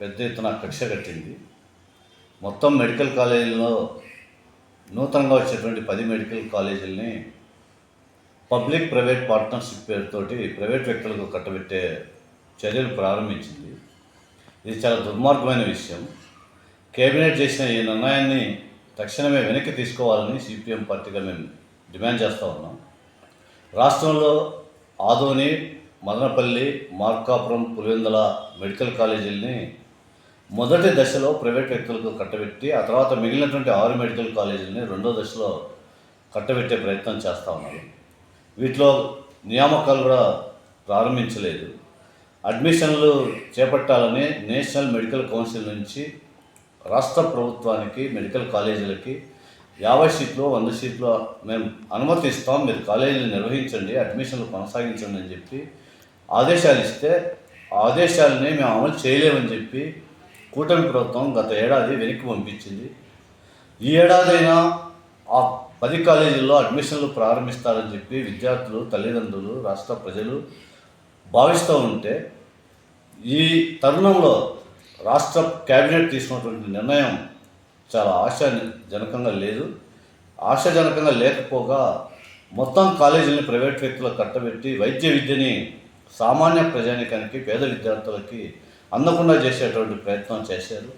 పెద్ద ఎత్తున కక్ష కట్టింది. మొత్తం మెడికల్ కాలేజీల్లో నూతనంగా వచ్చేటువంటి 10 మెడికల్ కాలేజీలని పబ్లిక్ ప్రైవేట్ పార్ట్నర్షిప్ పేరుతోటి ప్రైవేట్ వ్యక్తులకు కట్టబెట్టే చర్యలు ప్రారంభించింది. ఇది చాలా దుర్మార్గమైన విషయం. కేబినెట్ చేసిన ఈ నిర్ణయాన్ని తక్షణమే వెనక్కి తీసుకోవాలని సిపిఎం పార్టీగా మేము డిమాండ్ చేస్తూ ఉన్నాం. రాష్ట్రంలో ఆదోని, మదనపల్లి, మార్కాపురం, పులివెందుల మెడికల్ కాలేజీలని మొదటి దశలో ప్రైవేట్ వ్యక్తులకు కట్టబెట్టి ఆ తర్వాత మిగిలినటువంటి 6 మెడికల్ కాలేజీలని రెండో దశలో కట్టబెట్టే ప్రయత్నం చేస్తూ ఉన్నారు. వీటిలో నియామకాలు కూడా ప్రారంభించలేదు. అడ్మిషన్లు చేపట్టాలని నేషనల్ మెడికల్ కౌన్సిల్ నుంచి రాష్ట్ర ప్రభుత్వానికి మెడికల్ కాలేజీలకి 50 సీట్లు 100 సీట్లు మేము అనుమతి ఇస్తాం, మీరు కాలేజీలు నిర్వహించండి, అడ్మిషన్లు కొనసాగించండి అని చెప్పి ఆదేశాలు ఇస్తే ఆదేశాలని మేము అమలు చేయలేమని చెప్పి కూటమి ప్రభుత్వం గత ఏడాది వెనక్కి పంపించింది. ఈ ఏడాదైనా ఆ 10 కాలేజీల్లో అడ్మిషన్లు ప్రారంభిస్తారని చెప్పి విద్యార్థులు, తల్లిదండ్రులు, రాష్ట్ర ప్రజలు భావిస్తూ ఉంటే ఈ తరుణంలో రాష్ట్ర కేబినెట్ తీసుకున్నటువంటి నిర్ణయం చాలా ఆశాజనకంగా లేదు. ఆశాజనకంగా లేకపోగా మొత్తం కాలేజీలను ప్రైవేట్ వ్యక్తులకు కట్టబెట్టి వైద్య విద్యని సామాన్య ప్రజానికానికి, పేద విద్యార్థులకి అందకుండా చేసేటువంటి ప్రయత్నం చేశారు.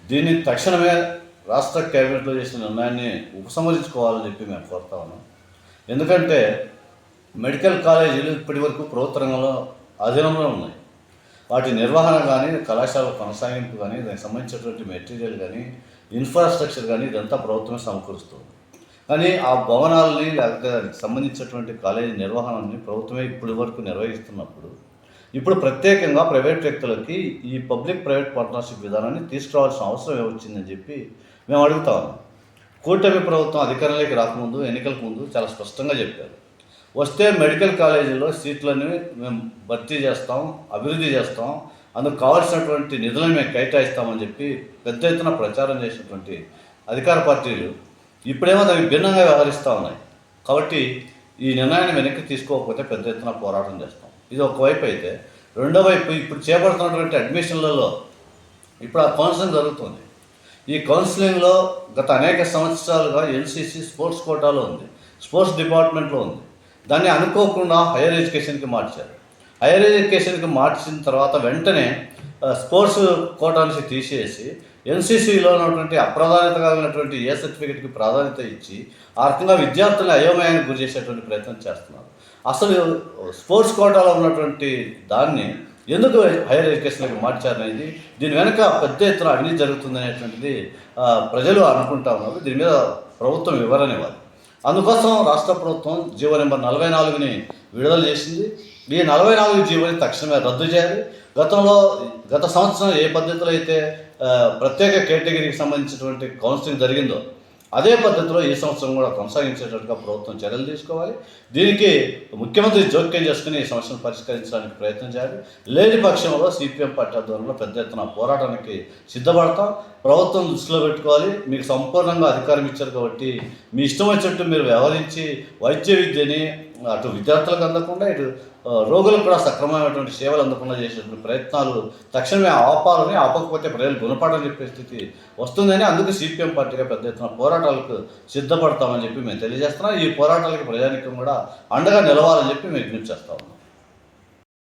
దీన్ని తక్షణమే రాష్ట్ర కేబినెట్లో చేసిన నిర్ణయాన్ని ఉపసంహరించుకోవాలని చెప్పి మేము కోరుతా ఉన్నాం. ఎందుకంటే మెడికల్ కాలేజీలు ఇప్పటి వరకు ప్రభుత్వ రంగంలో అధీనంలో ఉన్నాయి. వాటి నిర్వహణ కానీ, కళాశాల కొనసాగింపు కానీ, దానికి సంబంధించినటువంటి మెటీరియల్ కానీ, ఇన్ఫ్రాస్ట్రక్చర్ కానీ ఇదంతా ప్రభుత్వమే సమకూరుస్తుంది. కానీ ఆ భవనాలని లేకపోతే దానికి సంబంధించినటువంటి కాలేజీ నిర్వహణని ప్రభుత్వమే ఇప్పటి వరకు నిర్వహిస్తున్నప్పుడు ఇప్పుడు ప్రత్యేకంగా ప్రైవేట్ వ్యక్తులకి ఈ పబ్లిక్ ప్రైవేట్ పార్ట్నర్షిప్ విధానాన్ని తీసుకురావాల్సిన అవసరం ఏమొచ్చిందని చెప్పి మేము అడుగుతా ఉన్నాం. కూటమి ప్రభుత్వం అధికారంలోకి రాకముందు, ఎన్నికలకు ముందు చాలా స్పష్టంగా చెప్పారు, వస్తే మెడికల్ కాలేజీల్లో సీట్లని మేము భర్తీ చేస్తాం, అభివృద్ధి చేస్తాం, అందుకు కావాల్సినటువంటి నిధులను మేము కేటాయిస్తామని చెప్పి పెద్ద ఎత్తున ప్రచారం చేసినటువంటి అధికార పార్టీలు ఇప్పుడేమో దానికి భిన్నంగా వ్యవహరిస్తూ ఉన్నాయి. కాబట్టి ఈ నిర్ణయాన్ని వెనక్కి తీసుకోకపోతే పెద్ద ఎత్తున పోరాటం చేస్తాం. ఇది ఒకవైపు అయితే, రెండో వైపు ఇప్పుడు చేపడుతున్నటువంటి అడ్మిషన్లలో ఇప్పుడు ఆ కౌన్సిలింగ్ జరుగుతుంది. ఈ కౌన్సిలింగ్లో గత అనేక సంవత్సరాలుగా ఎన్సీసీ స్పోర్ట్స్ కోటాలో ఉంది, స్పోర్ట్స్ డిపార్ట్మెంట్లో ఉంది. దాన్ని అనుకోకుండా హైయర్ ఎడ్యుకేషన్కి మార్చారు. హైయర్ ఎడ్యుకేషన్కి మార్చిన తర్వాత వెంటనే స్పోర్ట్స్ కోటా నుంచి తీసేసి ఎన్సీసీలో ఉన్నటువంటి అప్రాధాన్యత కలిగినటువంటి ఏ సర్టిఫికేట్కి ప్రాధాన్యత ఇచ్చి ఆ రకంగా విద్యార్థులను అయోమయానికి గురి చేసేటువంటి ప్రయత్నం చేస్తున్నారు. అసలు స్పోర్ట్స్ కోటాలో ఉన్నటువంటి దాన్ని ఎందుకు హైయర్ ఎడ్యుకేషన్కి మార్చారనేది, దీని వెనక పెద్ద ఎత్తున అవినీతి జరుగుతుందనేటువంటిది ప్రజలు అనుకుంటా ఉన్నారు. దీని మీద ప్రభుత్వం వివరణ ఇవ్వాలి. అందుకోసం రాష్ట్ర ప్రభుత్వం జీవో నెంబర్ 44ని విడుదల చేసింది. ఈ 44 జీవోని తక్షణమే రద్దు చేయాలి. గత సంవత్సరం ఏ పద్ధతిలో అయితే ప్రత్యేక కేటగిరీకి సంబంధించినటువంటి కౌన్సిలింగ్ జరిగిందో అదే పద్ధతిలో ఈ సంవత్సరం కూడా కొనసాగించేటట్టుగా ప్రభుత్వం చర్యలు తీసుకోవాలి. దీనికి ముఖ్యమంత్రి జోక్యం చేసుకుని ఈ సమస్యను పరిష్కరించడానికి ప్రయత్నం చేయాలి. లేని పక్షంలో సిపిఎం పార్టీ ఆధ్వర్యంలో పెద్ద ఎత్తున పోరాటానికి సిద్ధపడతాం. ప్రభుత్వం దృష్టిలో పెట్టుకోవాలి, మీకు సంపూర్ణంగా అధికారం ఇచ్చారు కాబట్టి మీ ఇష్టం వచ్చినట్టు మీరు వ్యవహరించి వైద్య విద్యని అటు విద్యార్థులకు అందకుండా ఇటు రోగులకు కూడా సక్రమమైనటువంటి సేవలు అందకుండా చేసేటువంటి ప్రయత్నాలు తక్షణమే ఆపాలని, ఆపకపోతే ప్రజలు గుణపాఠం చెప్పే స్థితి వస్తుందని అందుకు సిపిఎం పార్టీగా పెద్ద ఎత్తున పోరాటాలకు సిద్ధపడతామని చెప్పి మేము తెలియజేస్తున్నాం. ఈ పోరాటాలకి ప్రజానికం కూడా అండగా నిలవాలని చెప్పి మేము విజ్ఞప్తి చేస్తా ఉన్నాం.